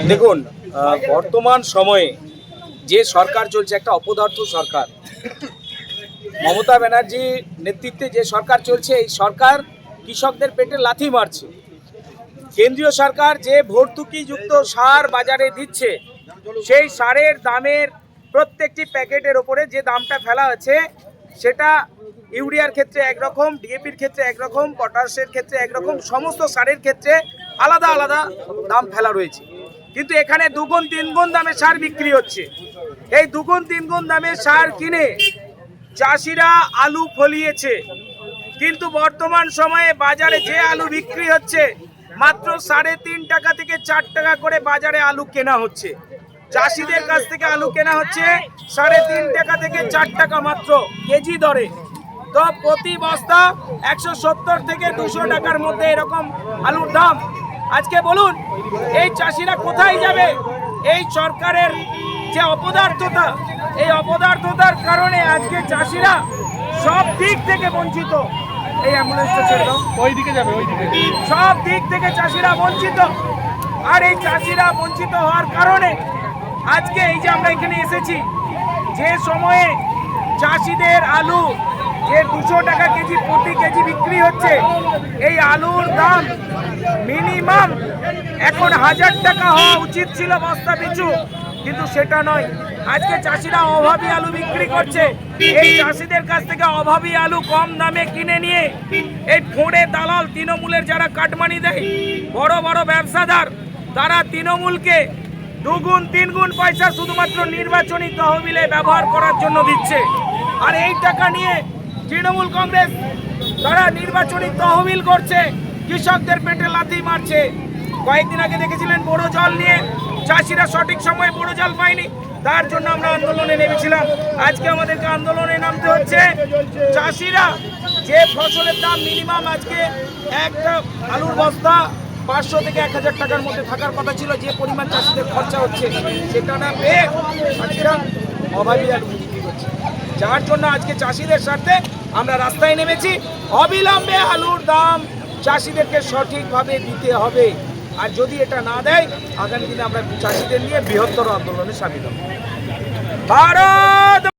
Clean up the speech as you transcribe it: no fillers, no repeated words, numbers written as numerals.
দেখুন, বর্তমান সময়ে যে সরকার চলছে একটা অপদার্থ সরকার। মমতা ব্যানার্জি নেতৃত্বে যে সরকার চলছে, এই সরকার কৃষকদের পেটে লাথি মারছে। কেন্দ্রীয় সরকার যে ভর্তুকিযুক্ত সার বাজারে দিচ্ছে, সেই সারের দামের প্রত্যেকটি প্যাকেটের ওপরে যে দামটা ফেলা আছে, সেটা ইউরিয়ার ক্ষেত্রে একরকম, ডিএপির ক্ষেত্রে একরকম, পটাশের ক্ষেত্রে একরকম, সমস্ত সারের ক্ষেত্রে আলাদা আলাদা দাম ফেলা রয়েছে। কিন্তু এখানে দুগুণ তিনগুণ দামে সার বিক্রি হচ্ছে। এই দুগুণ তিনগুণ দামে সার কিনে চাষিরা আলু ফলিয়েছে, কিন্তু বর্তমান সময়ে বাজারে যে আলু বিক্রি হচ্ছে মাত্র 3.5 টাকা থেকে 4 টাকা করে বাজারে আলু কেনা হচ্ছে। চাষিদের কাছ থেকে আলু কেনা হচ্ছে 3.5 টাকা থেকে 4 টাকা মাত্র কেজি দরে। তো প্রতি বস্তা 170 থেকে 200 টাকার মধ্যে এরকম আলুর দাম। আজকে বলুন, এই চাষিরা কোথায় যাবে? এই সরকারের যে অপদার্থতা, এই অপদার্থতার কারণে আজকে চাষিরা সব দিক থেকে বঞ্চিত। এই অ্যাম্বুলেন্সটা ছেড়ে দাও, ওই দিকে যাবে, ওই দিকে। সব দিক থেকে চাষিরা বঞ্চিত। আর এই চাষিরা বঞ্চিত হওয়ার কারণে আজকে এই যে আমরা এখানে এসেছি, যে সময়ে চাষিদের আলু যে 200 টাকা কেজি প্রতি কেজি বিক্রি হচ্ছে, এই আলুর দাম মিনিমাম এখন 1000 টাকা হওয়া উচিত ছিল বস্তা পিছু, কিন্তু সেটা নয়। আজকে চাষিরা অভাবী আলু বিক্রি করছে। এই চাষিদের কাছ থেকে অভাবী আলু কম দামে কিনে নিয়ে এই ফোঁড়ে দালাল, তৃণমূলের যারা কাটমানি দেয়, বড় বড় ব্যবসাদার, তারা তৃণমূলকে দুগুণ তিনগুণ পয়সা শুধুমাত্র নির্বাচনী তহবিলে ব্যবহার করার জন্য দিচ্ছে। আর এই টাকা নিয়ে তৃণমূল কংগ্রেস তারা নির্বাচনী তহবিল করছে, কৃষকদের পেটে লাথি মারছে। কয়েকদিন আগে দেখেছিলেন বড় জল নিয়ে চাষিরা সঠিক সময়ে বড় জল পায়নি, তার জন্য আমরা আন্দোলনে নেমেছিলাম। আজকে আমাদেরকে আন্দোলনে নামতে হচ্ছে। চাষিরা যে ফসলের দাম মিনিমাম আজকে একটা আলুর বস্তা 500 থেকে 1000 টাকার মধ্যে থাকার কথা ছিল, যে পরিমাণ চাষিদের খরচা হচ্ছে সেটা না পেয়ে চাষিরা অভাবী আলু বিক্রি করছে। যার জন্য আজকে চাষিদের স্বার্থে আমরা রাস্তায় নেমেছি। অবিলম্বে আলুর দাম চাষিদেরকে সঠিকভাবে দিতে হবে। আর যদি এটা না দেয়, আগামী দিনে আমরা চাষিদের নিয়ে বৃহত্তর আন্দোলনে সামিল হব। ভারত।